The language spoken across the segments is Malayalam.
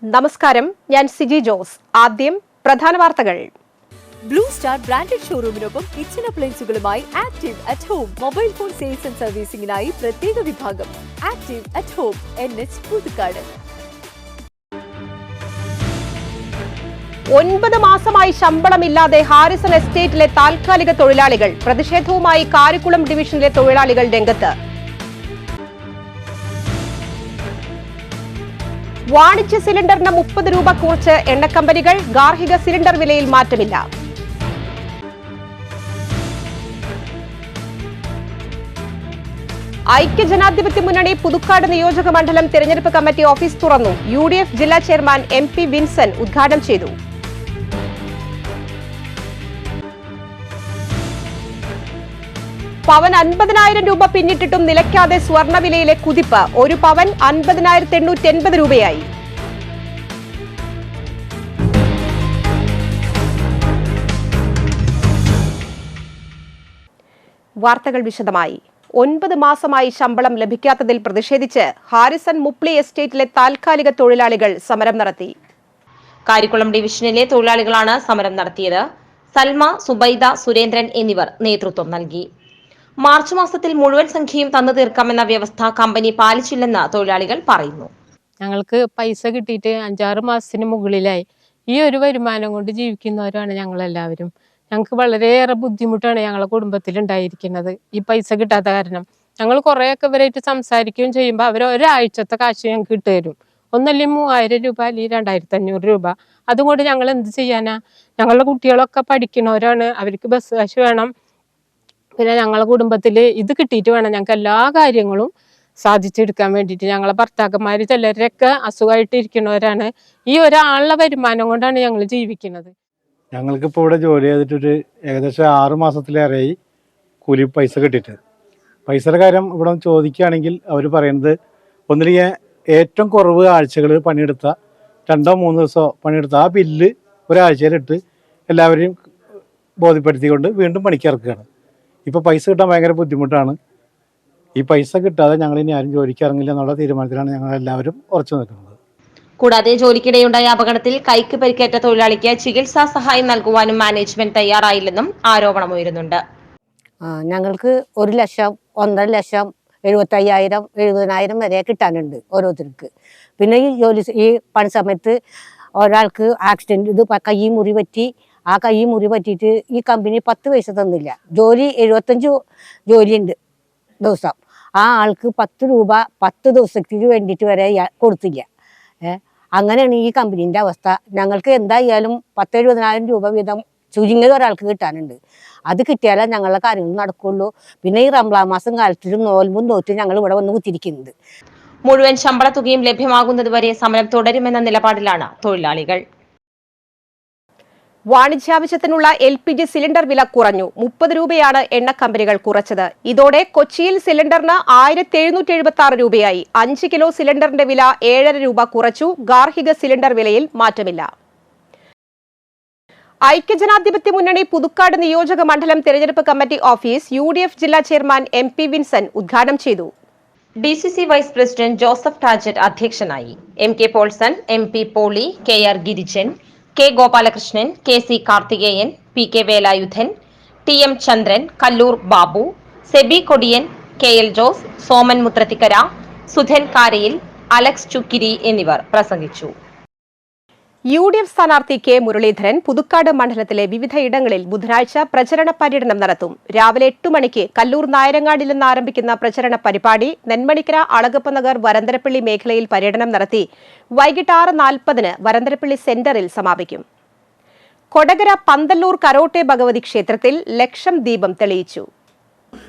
നമസ്കാരം, ഞാൻ സിജി ജോസ്. ആദ്യം പ്രധാന വാർത്തകൾ. ബ്ലൂ സ്റ്റാർ ബ്രാൻഡഡ് ഷോറൂമിനൊപ്പം കിച്ചൺ അപ്ലയൻസുകളുമായി active at home mobile phone sales and സർവീസിംഗിനായി പ്രത്യേക വിഭാഗം. Active at home, NH Puthukkad. 9 മാസമായി ശമ്പളമില്ലാതെ ഹാരിസൺ എസ്റ്റേറ്റിലെ താൽക്കാലിക തൊഴിലാളികൾ. പ്രതിഷേധവുമായി കാരിക്കുളം ഡിവിഷനിലെ തൊഴിലാളികൾ രംഗത്ത്. വാണിജ്യ സിലിണ്ടറിന് 30 രൂപ കുറച്ച് എണ്ണക്കമ്പനികൾ. ഗാർഹിക സിലിണ്ടർ വിലയിൽ മാറ്റമില്ല. ഐക്യജനാധിപത്യ മുന്നണി പുതുക്കാട് നിയോജക മണ്ഡലം തെരഞ്ഞെടുപ്പ് കമ്മിറ്റി ഓഫീസ് തുറന്നു. UDF ജില്ലാ ചെയർമാൻ MP വിൻസൻ ഉദ്ഘാടനം ചെയ്തു. പവൻ 50,000 രൂപ പിന്നിട്ടിട്ടും നിലയ്ക്കാതെ സ്വർണ്ണവിലയിലെ കുതിപ്പ്. ഒരു പവൻ 50,880 രൂപയായി. വാർത്തകൾ വിശദമായി. 9 മാസമായി ശമ്പളം ലഭിക്കാത്തതിൽ പ്രതിഷേധിച്ച് ഹാരിസൺ മുപ്ലി എസ്റ്റേറ്റിലെ താൽക്കാലിക തൊഴിലാളികൾ സമരം നടത്തി. കാരിക്കുളം ഡിവിഷനിലെ തൊഴിലാളികളാണ് സമരം നടത്തിയത്. സൽമ, സുബൈദ, സുരേന്ദ്രൻ എന്നിവർ നേതൃത്വം നൽകി. മാർച്ച് മാസത്തിൽ മുഴുവൻ സംഖ്യയും തന്നു തീർക്കാമെന്ന വ്യവസ്ഥ കമ്പനി പാലിച്ചില്ലെന്ന് തൊഴിലാളികൾ പറയുന്നു. ഞങ്ങൾക്ക് പൈസ കിട്ടിയിട്ട് 5-6 മാസത്തിന് മുകളിലായി. ഈ ഒരു വരുമാനം കൊണ്ട് ജീവിക്കുന്നവരാണ് ഞങ്ങളെല്ലാവരും. ഞങ്ങൾക്ക് വളരെയേറെ ബുദ്ധിമുട്ടാണ് ഞങ്ങളുടെ കുടുംബത്തിൽ ഉണ്ടായിരിക്കുന്നത്. ഈ പൈസ കിട്ടാത്ത കാരണം ഞങ്ങൾ കുറേയൊക്കെ ഇവരായിട്ട് സംസാരിക്കുകയും ചെയ്യുമ്പോൾ അവർ ഒരാഴ്ചത്തെ കാശ് ഞങ്ങൾക്ക് ഇട്ട് തരും. ഒന്നല്ലെങ്കിൽ 3000 രൂപ, അല്ലെങ്കിൽ 2500 രൂപ. അതുകൊണ്ട് ഞങ്ങൾ എന്ത് ചെയ്യാനാ? ഞങ്ങളുടെ കുട്ടികളൊക്കെ പഠിക്കുന്നവരാണ്, അവർക്ക് ബസ് കാശ് വേണം. പിന്നെ ഞങ്ങളുടെ കുടുംബത്തിൽ ഇത് കിട്ടിയിട്ട് വേണം ഞങ്ങൾക്ക് എല്ലാ കാര്യങ്ങളും സാധിച്ചെടുക്കാൻ വേണ്ടിയിട്ട്. ഞങ്ങളെ ഭർത്താക്കന്മാർ ചിലരൊക്കെ അസുഖമായിട്ട് ഇരിക്കുന്നവരാണ്. ഈ ഒരാളുടെ വരുമാനം കൊണ്ടാണ് ഞങ്ങൾ ജീവിക്കുന്നത്. ഞങ്ങൾക്കിപ്പോൾ ഇവിടെ ജോലി ചെയ്തിട്ടൊരു ഏകദേശം 6 മാസത്തിലേറെയായി കൂലി പൈസ കിട്ടിയിട്ട്. പൈസയുടെ കാര്യം ഇവിടെ ചോദിക്കുകയാണെങ്കിൽ അവർ പറയുന്നത് ഒന്നില്ലെങ്കിൽ ഏറ്റവും കുറവ് ആഴ്ചകൾ പണിയെടുത്ത 2-3 ദിവസം പണിയെടുത്ത ആ ബില്ല് ഒരാഴ്ചയിലിട്ട് എല്ലാവരെയും ബോധ്യപ്പെടുത്തിക്കൊണ്ട് വീണ്ടും പണിക്കിറക്കുകയാണ്. ഇപ്പോൾ പൈസ കിട്ടാൻ ഭയങ്കര ബുദ്ധിമുട്ടാണ്. ഈ പൈസ കിട്ടാതെ ഞങ്ങൾ ഇനി ആരും ജോലിക്ക് ഇറങ്ങില്ല എന്നുള്ള തീരുമാനത്തിലാണ് ഞങ്ങൾ എല്ലാവരും ഉറച്ചു നിൽക്കുന്നത്. കൂടാതെ ജോലിക്കിടെയുണ്ടായ അപകടത്തിൽ കൈക്ക് പരിക്കേറ്റ തൊഴിലാളിക്ക് ചികിത്സാ സഹായം നൽകുവാനും മാനേജ്മെന്റ് തയ്യാറായില്ലെന്നും ആരോപണമുയരുന്നുണ്ട്. ഞങ്ങൾക്ക് 1 ലക്ഷം, 1.5 ലക്ഷം, 75,000, 70,000 വരെ കിട്ടാനുണ്ട് ഓരോരുത്തർക്ക്. പിന്നെ ഈ പണി സമയത്ത് ഒരാൾക്ക് ആക്സിഡന്റ്, ഇത് കൈ മുറി പറ്റി. ആ കൈ മുറി പറ്റിയിട്ട് ഈ കമ്പനി 10 പൈസ തന്നില്ല. ജോലി 75 ജോലിയുണ്ട് ദിവസം. ആ ആൾക്ക് 10 രൂപ 10 ദിവസത്തേക്ക് വേണ്ടിയിട്ട് വരെ കൊടുത്തില്ല. അങ്ങനെയാണ് ഈ കമ്പനീൻ്റെ അവസ്ഥ. ഞങ്ങൾക്ക് എന്തായാലും 10-70,000 രൂപ വീതം ചുരുങ്ങിയത് ഒരാൾക്ക് കിട്ടാനുണ്ട്. അത് കിട്ടിയാലേ ഞങ്ങളുടെ കാര്യങ്ങൾ നടക്കുള്ളൂ. പിന്നെ ഈ റംസാൻ മാസം കാലത്തിലും നോൽമ്പും നോറ്റ് ഞങ്ങൾ ഇവിടെ വന്ന് കുത്തിരിക്കുന്നത്. മുഴുവൻ ശമ്പള തുകയും ലഭ്യമാകുന്നതുവരെ സമരം തുടരുമെന്ന നിലപാടിലാണ് തൊഴിലാളികൾ. വാണിജ്യാവശ്യത്തിനുള്ള LPG സിലിണ്ടർ വില കുറഞ്ഞു. 30 രൂപയാണ് എണ്ണ കമ്പനികൾ കുറച്ചത്. ഇതോടെ കൊച്ചിയിൽ സിലിണ്ടറിന് 1,776 രൂപയായി. 5 കിലോ സിലിണ്ടറിന്റെ വില 7.5 രൂപ കുറച്ചു. ഗാർഹിക സിലിണ്ടർ വിലയിൽ മാറ്റമില്ല. ഐക്യജനാധിപത്യ മുന്നണി പുതുക്കാട് നിയോജക മണ്ഡലം തെരഞ്ഞെടുപ്പ് കമ്മിറ്റി ഓഫീസ് UDF ജില്ലാ ചെയർമാൻ MP വിൻസൻ ഉദ്ഘാടനം ചെയ്തു. DCC vice president Joseph Tajet അധ്യക്ഷനായി. MK Paulson, MP Poly, KR Girijan, K Gopalakrishnan, KC Karthikeyan, PK Velayudhan, TM Chandran, Kallur Babu, Seby Kodiyan, KL Jose, Soman Muthrathikkara, Sudhan Karayil, Alex Chukkiri എന്നിവർ പ്രസംഗിച്ചു. UDF സ്ഥാനാർത്ഥി K മുരളീധരൻ പുതുക്കാട് മണ്ഡലത്തിലെ വിവിധ ഇടങ്ങളിൽ ബുധനാഴ്ച പ്രചരണ പര്യടനം നടത്തും. രാവിലെ 8 മണിക്ക് കല്ലൂർ നായരങ്ങാടിൽ നിന്ന് ആരംഭിക്കുന്ന പ്രചരണ പരിപാടി നെന്മണിക്കര, അളഗപ്പ നഗർ, വരന്തരപ്പള്ളി മേഖലയിൽ പര്യടനം നടത്തി വൈകിട്ട് 6:40 വരന്തരപ്പള്ളി സെന്ററിൽ സമാപിക്കും. കൊടകര പന്തല്ലൂർ കരോട്ടെ ഭഗവതി ക്ഷേത്രത്തിൽ ലക്ഷം ദീപം തെളിയിച്ചു.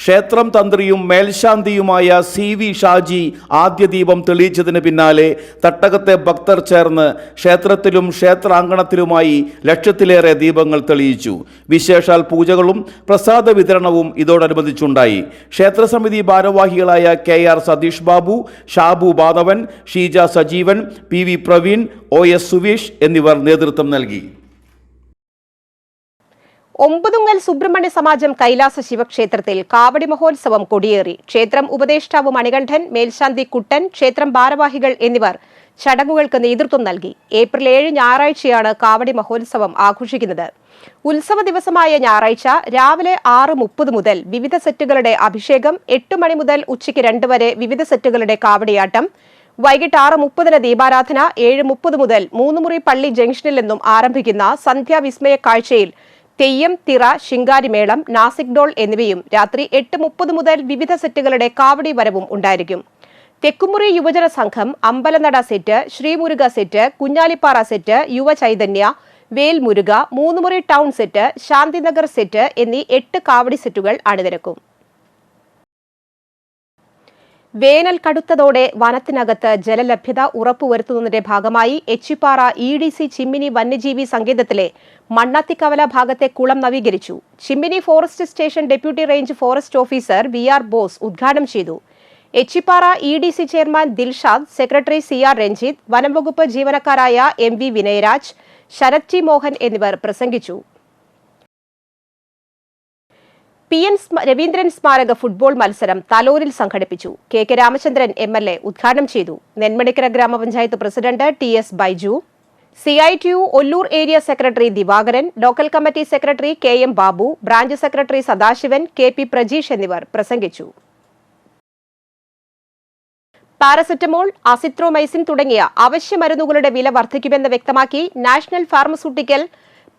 ക്ഷേത്രം തന്ത്രിയും മേൽശാന്തിയുമായ CV ഷാജി ആദ്യ ദീപം തെളിയിച്ചതിന് പിന്നാലെ തട്ടകത്തെ ഭക്തർ ചേർന്ന് ക്ഷേത്രത്തിലും ക്ഷേത്രാങ്കണത്തിലുമായി ലക്ഷത്തിലേറെ ദീപങ്ങൾ തെളിയിച്ചു. വിശേഷാൽ പൂജകളും പ്രസാദ വിതരണവും ഇതോടനുബന്ധിച്ചുണ്ടായി. ക്ഷേത്രസമിതി ഭാരവാഹികളായ KR Satheesh Babu, Shabu ബാധവൻ, Sheeja Sajeevan, PV Praveen, OS Suveesh എന്നിവർ നേതൃത്വം നൽകി. ഒമ്പതുങ്ങൽ സുബ്രഹ്മണ്യ സമാജം കൈലാസ ശിവക്ഷേത്രത്തിൽ കാവടി മഹോത്സവം കൊടിയേറി. ക്ഷേത്രം ഉപദേഷ്ടാവ് മണികണ്ഠൻ, മേൽശാന്തി കുട്ടൻ, ക്ഷേത്രം ഭാരവാഹികൾ എന്നിവർ ചടങ്ങുകൾക്ക് നേതൃത്വം നൽകി. ഏപ്രിൽ 7 ഞായറാഴ്ചയാണ് കാവടി മഹോത്സവം ആഘോഷിക്കുന്നത്. ഉത്സവ ദിവസമായ ഞായറാഴ്ച രാവിലെ 6:30 മുതൽ വിവിധ സെറ്റുകളുടെ അഭിഷേകം, 8 മണി മുതൽ ഉച്ചയ്ക്ക് 2 വരെ വിവിധ സെറ്റുകളുടെ കാവടിയാട്ടം, വൈകിട്ട് 6:30 ദീപാരാധന, 7:30 മുതൽ മൂന്നുമുറി പള്ളി ജംഗ്ഷനിൽ നിന്നും ആരംഭിക്കുന്ന സന്ധ്യാവിസ്മയ കാഴ്ചയിൽ തെയ്യം, തിറ, ശിങ്കാരിമേളം, നാസിക് ഡോൾ എന്നിവയും രാത്രി 8:30 മുതൽ വിവിധ സെറ്റുകളുടെ കാവടി വരവും ഉണ്ടായിരിക്കും. Thekkumuri Yuvajana Sangham, Ambalanada set, Sreemuruka set, Kunhalippara set, Yuvachaithanya, Velmuruka, Moonnumuri town set, Shanthinagar set എന്നീ 8 കാവടി സെറ്റുകൾ അണിനിരക്കും. വേനൽ കടുത്തതോടെ വനത്തിനകത്ത് ജലലഭ്യത ഉറപ്പുവരുത്തുന്നതിന്റെ ഭാഗമായി എച്ചിപ്പാറ EDC ചിമ്മിനി വന്യജീവി സങ്കേതത്തിലെ മണ്ണത്തിക്കവല ഭാഗത്തെ കുളം നവീകരിച്ചു. Chimmini forest station deputy range forest officer VR Bose ഉദ്ഘാടനം ചെയ്തു. Echippara EDC chairman Dilshad, secretary CR Ranjith, വനംവകുപ്പ് ജീവനക്കാരായ MV വിനയരാജ്, ശരത് T മോഹൻ എന്നിവർ പ്രസംഗിച്ചു. PN രവീന്ദ്രൻ സ്മാരക ഫുട്ബോൾ മത്സരം തലോരിൽ സംഘടിപ്പിച്ചു. KK രാമചന്ദ്രൻ MLA ഉദ്ഘാടനം ചെയ്തു. നെന്മണിക്കര ഗ്രാമപഞ്ചായത്ത് president TS Baiju, CITU Ollur area secretary Divakaran, local committee secretary KM Babu, branch secretary Sadasivan, KP Prajeesh എന്നിവർ പ്രസംഗിച്ചു. പാരസെറ്റമോൾ, അസിത്രോമൈസിൻ തുടങ്ങിയ അവശ്യ മരുന്നുകളുടെ വില വർദ്ധിക്കുമെന്ന് വ്യക്തമാക്കി നാഷണൽ ഫാർമസ്യൂട്ടിക്കൽ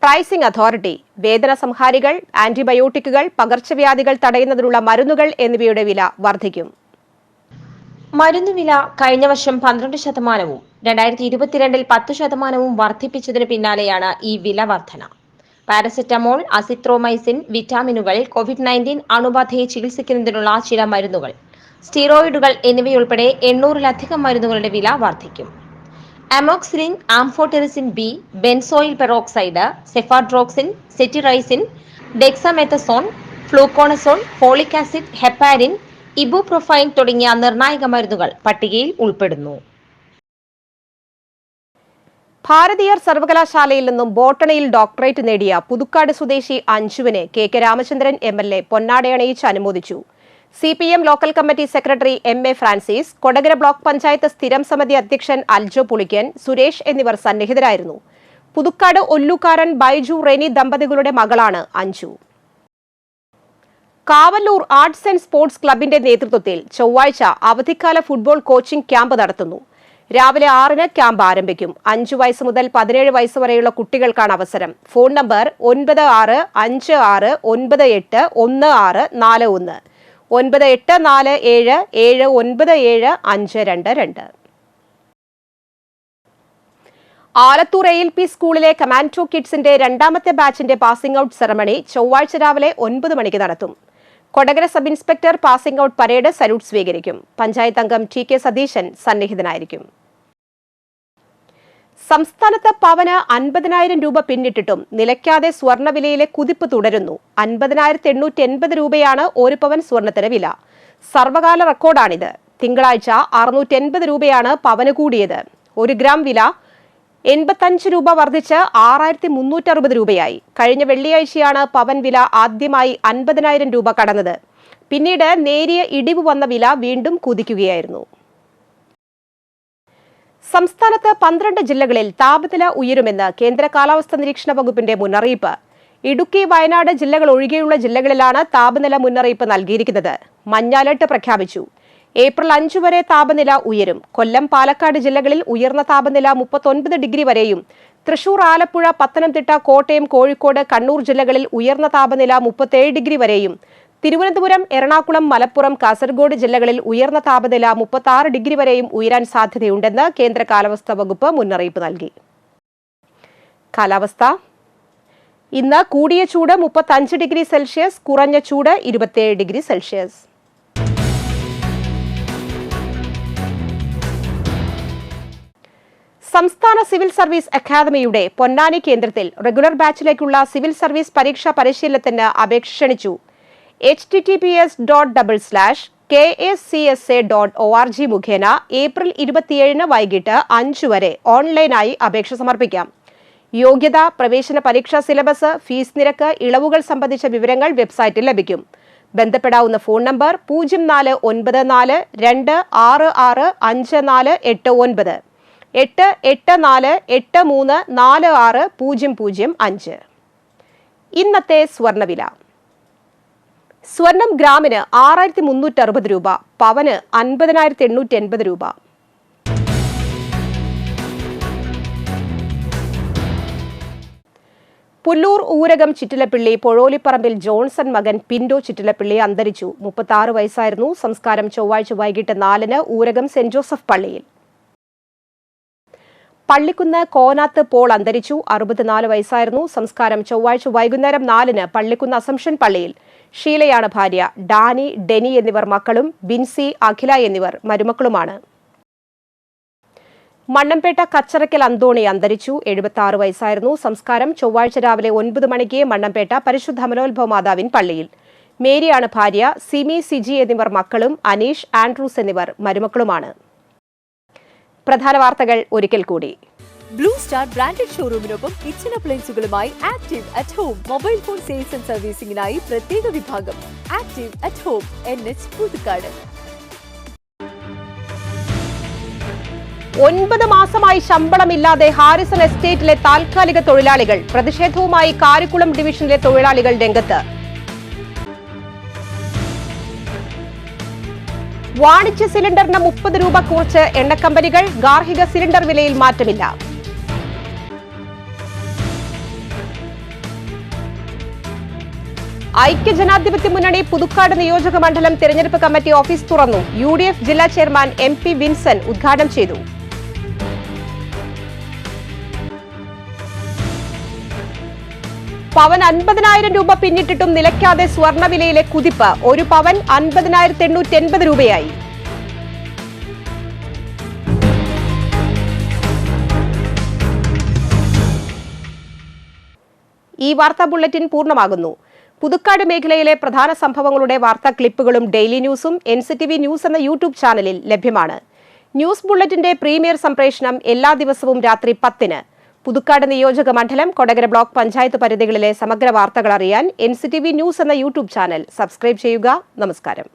പ്രൈസിംഗ് അതോറിറ്റി. വേദന സംഹാരികൾ, ആന്റിബയോട്ടിക്കുകൾ, പകർച്ചവ്യാധികൾ തടയുന്നതിനുള്ള മരുന്നുകൾ എന്നിവയുടെ വില വർദ്ധിക്കും. മരുന്നുവില കഴിഞ്ഞ വർഷം 12%, 2022 10% വർദ്ധിപ്പിച്ചതിന് പിന്നാലെയാണ് ഈ വില വർധന. പാരസെറ്റമോൾ, അസിത്രോമൈസിൻ, വിറ്റാമിനുകൾ, COVID-19 അണുബാധയെ ചികിത്സിക്കുന്നതിനുള്ള ചില മരുന്നുകൾ, സ്റ്റീറോയിഡുകൾ എന്നിവയുൾപ്പെടെ 800-ലധികം മരുന്നുകളുടെ വില വർദ്ധിക്കും. Amoxicillin, amphotericin B, benzoyl peroxide, cefadroxil, cetirizine, dexamethasone, fluconazole, folic acid, heparin, ibuprofen തുടങ്ങിയ നിർണായക മരുന്നുകൾ പട്ടികയിൽ ഉൾപ്പെടുന്നു. ഭാരതീയർ സർവകലാശാലയിൽ നിന്നും ബോട്ടണിയിൽ ഡോക്ടറേറ്റ് നേടിയ പുതുക്കാട് സ്വദേശി അഞ്ജുവിനെ KK രാമചന്ദ്രൻ MLA പൊന്നാടയണിയിച്ച് അനുമോദിച്ചു. CPM local committee secretary MA Francis, Kodakara block panchayat സ്ഥിരം സമിതി അധ്യക്ഷൻ അൽജോ പുളിക്കൻ, സുരേഷ് എന്നിവർ സന്നിഹിതരായിരുന്നു. പുതുക്കാട് ഒല്ലുകാരൻ ബൈജു റെനി ദമ്പതികളുടെ മകളാണ് Anju. Kavalloor arts and sports ക്ലബിന്റെ നേതൃത്വത്തിൽ ചൊവ്വാഴ്ച അവധിക്കാല ഫുട്ബോൾ കോച്ചിംഗ് ക്യാമ്പ് നടത്തുന്നു. രാവിലെ 6-ന് ക്യാമ്പ് ആരംഭിക്കും. 5 വയസ്സ് മുതൽ 17 വയസ്സ് വരെയുള്ള കുട്ടികൾക്കാണ് അവസരം. Phone number 9656981641, 9847797522. ആലത്തൂർ ALP സ്കൂളിലെ കമാൻഡോ കിഡ്സിന്റെ 2ാമത്തെ ബാച്ചിന്റെ പാസിംഗ് ഔട്ട് സെറമണി ചൊവ്വാഴ്ച രാവിലെ 9 മണിക്ക് നടത്തും. Kodakara sub inspector passing out parade salute സ്വീകരിക്കും. പഞ്ചായത്ത് അംഗം TK സതീശൻ സന്നിഹിതനായിരിക്കും. സംസ്ഥാനത്ത് പവന് 50,000 രൂപ പിന്നിട്ടിട്ടും നിലയ്ക്കാതെ സ്വർണ്ണവിലയിലെ കുതിപ്പ് തുടരുന്നു. 50,880 രൂപയാണ് ഒരു പവൻ സ്വർണ്ണത്തിന് വില. സർവകാല റെക്കോർഡാണിത്. തിങ്കളാഴ്ച 680 രൂപയാണ് പവന് കൂടിയത്. 1 ഗ്രാം വില 85 രൂപ വർദ്ധിച്ച് 6,360 രൂപയായി. കഴിഞ്ഞ വെള്ളിയാഴ്ചയാണ് പവൻ വില ആദ്യമായി 50,000 രൂപ കടന്നത്. പിന്നീട് നേരിയ ഇടിവ് വന്ന വില വീണ്ടും കുതിക്കുകയായിരുന്നു. സംസ്ഥാനത്ത് 12 ജില്ലകളിൽ താപനില ഉയരുമെന്ന് കേന്ദ്ര കാലാവസ്ഥാ നിരീക്ഷണ വകുപ്പിന്റെ മുന്നറിയിപ്പ്. ഇടുക്കി, വയനാട് ജില്ലകൾ ഒഴികെയുള്ള ജില്ലകളിലാണ് താപനില മുന്നറിയിപ്പ് നൽകിയിരിക്കുന്നത്. മഞ്ഞ അലർട്ട് പ്രഖ്യാപിച്ചു. ഏപ്രിൽ 5 വരെ താപനില ഉയരും. കൊല്ലം, പാലക്കാട് ജില്ലകളിൽ ഉയർന്ന താപനില 39 ഡിഗ്രി വരെയും, തൃശൂർ, ആലപ്പുഴ, പത്തനംതിട്ട, കോട്ടയം, കോഴിക്കോട്, കണ്ണൂർ ജില്ലകളിൽ ഉയർന്ന താപനില 37 ഡിഗ്രി വരെയും, തിരുവനന്തപുരം, എറണാകുളം, മലപ്പുറം, കാസർഗോഡ് ജില്ലകളിൽ ഉയർന്ന താപനില 36 ഡിഗ്രി വരെയും ഉയരാൻ സാധ്യതയുണ്ടെന്ന് കേന്ദ്ര കാലാവസ്ഥാ വകുപ്പ് മുന്നറിയിപ്പ് നൽകി. കാലാവസ്ഥ. ഇന്ന് കൂടിയ ചൂട് 35 ഡിഗ്രി സെൽഷ്യസ്, കുറഞ്ഞ ചൂട് 27 ഡിഗ്രി സെൽഷ്യസ്. സംസ്ഥാന സിവിൽ സർവീസ് അക്കാദമിയുടെ പൊന്നാനി കേന്ദ്രത്തിൽ റെഗുലർ ബാച്ചിലേക്കുള്ള സിവിൽ സർവീസ് പരീക്ഷാ പരിശീലനത്തിന് അപേക്ഷ ക്ഷണിച്ചു. https://kscsa.org മുഖേന ഏപ്രിൽ 27 വൈകിട്ട് 5 വരെ ഓൺലൈനായി അപേക്ഷ സമർപ്പിക്കാം. യോഗ്യത, പ്രവേശന പരീക്ഷാ സിലബസ്, ഫീസ് നിരക്ക്, ഇളവുകൾ സംബന്ധിച്ച വിവരങ്ങൾ വെബ്സൈറ്റിൽ ലഭിക്കും. ബന്ധപ്പെടാവുന്ന ഫോൺ നമ്പർ 0494266548, 8848344605. ഇന്നത്തെ സ്വർണ്ണവില. സ്വർണം ഗ്രാമിന് 6360 രൂപ, പവന് 50,880 രൂപ. പുല്ലൂർ ഊരകം ചിറ്റിലപ്പിള്ളി പൊഴോലിപ്പറമ്പിൽ ജോൺസൺ മകൻ പിന്റോ ചിറ്റിലപ്പിള്ളി അന്തരിച്ചു. 36 വയസ്സായിരുന്നു. സംസ്കാരം ചൊവ്വാഴ്ച വൈകിട്ട് 4-ന് ഊരകം സെന്റ് ജോസഫ് പള്ളിയിൽ. പള്ളിക്കുന്ന് കോനാത്ത് പോൾ അന്തരിച്ചു. 64 വയസ്സായിരുന്നു. സംസ്കാരം ചൊവ്വാഴ്ച വൈകുന്നേരം 4-ന് പള്ളിക്കുന്ന് അസംഷൻ പള്ളിയിൽ. ഷീലയാണ് ഭാര്യ. ഡാനി, ഡെനി എന്നിവർ മക്കളും ബിൻസി, അഖില എന്നിവർ മരുമക്കളുമാണ്. മണ്ണമ്പേട്ട കച്ചറയ്ക്കൽ അന്തോണി അന്തരിച്ചു. 76 വയസ്സായിരുന്നു. സംസ്കാരം ചൊവ്വാഴ്ച രാവിലെ 9 മണിക്ക് മണ്ണമ്പേട്ട പരിശുദ്ധ അമലോത്ഭവ മാതാവിൻ പള്ളിയിൽ. മേരിയാണ് ഭാര്യ. സിമി, സിജി എന്നിവർ മക്കളും അനീഷ്, ആൻഡ്രൂസ് എന്നിവർ മരുമക്കളുമാണ്. പ്രധാന വാർത്തകൾ ഒരിക്കൽ കൂടി. ബ്ലൂ സ്റ്റാർ ബ്രാൻഡഡ് ഷോറൂമിനൊപ്പം കിച്ചൺ അപ്ലയൻസുകളുമായി active at home mobile phone sales and സർവീസിംഗിനായി പ്രത്യേക വിഭാഗം. Active at home, NH Puthukkad. 9 മാസമായി ശമ്പളമില്ലാതെ ഹാരിസൺ എസ്റ്റേറ്റിലെ താൽക്കാലിക തൊഴിലാളികൾ. പ്രതിഷേധവുമായി കാരിക്കുളം ഡിവിഷനിലെ തൊഴിലാളികൾ രംഗത്ത്. വാണിജ്യ സിലിണ്ടറിന് 30 രൂപ കുറച്ച് എണ്ണക്കമ്പനികൾ. ഗാർഹിക സിലിണ്ടർ വിലയിൽ മാറ്റമില്ല. ഐക്യജനാധിപത്യ മുന്നണി പുതുക്കാട് നിയോജക മണ്ഡലം തെരഞ്ഞെടുപ്പ് കമ്മിറ്റി ഓഫീസ് തുറന്നു. UDF ജില്ലാ ചെയർമാൻ MP വിൻസൻ ഉദ്ഘാടനം ചെയ്തു. പവൻ 50,000 രൂപ പിന്നിട്ടിട്ടും നിലയ്ക്കാതെ സ്വർണ്ണവിലയിലെ കുതിപ്പ്. ഒരു പവൻ 50,880 രൂപയായി. ഈ വാർത്താ ബുള്ളറ്റിൻ പൂർണ്ണമാകുന്നു. പുതുക്കാട് മേഖലയിലെ പ്രധാന സംഭവങ്ങളുടെ വാർത്താ ക്ലിപ്പുകളും ഡെയിലി ന്യൂസും NCTV ന്യൂസ് എന്ന യൂട്യൂബ് ചാനലിൽ ലഭ്യമാണ്. ന്യൂസ് ബുള്ളറ്റിന്റെ പ്രീമിയർ സംപ്രേഷണം എല്ലാ ദിവസവും രാത്രി 10-ന്. പുതുക്കാട് നിയോജക മണ്ഡലം, കൊടകര ബ്ലോക്ക് പഞ്ചായത്ത് പരിധികളിലെ സമഗ്ര വാർത്തകൾ അറിയാൻ NCTV ന്യൂസ് എന്ന യൂട്യൂബ് ചാനൽ സബ്സ്ക്രൈബ് ചെയ്യുക. നമസ്കാരം.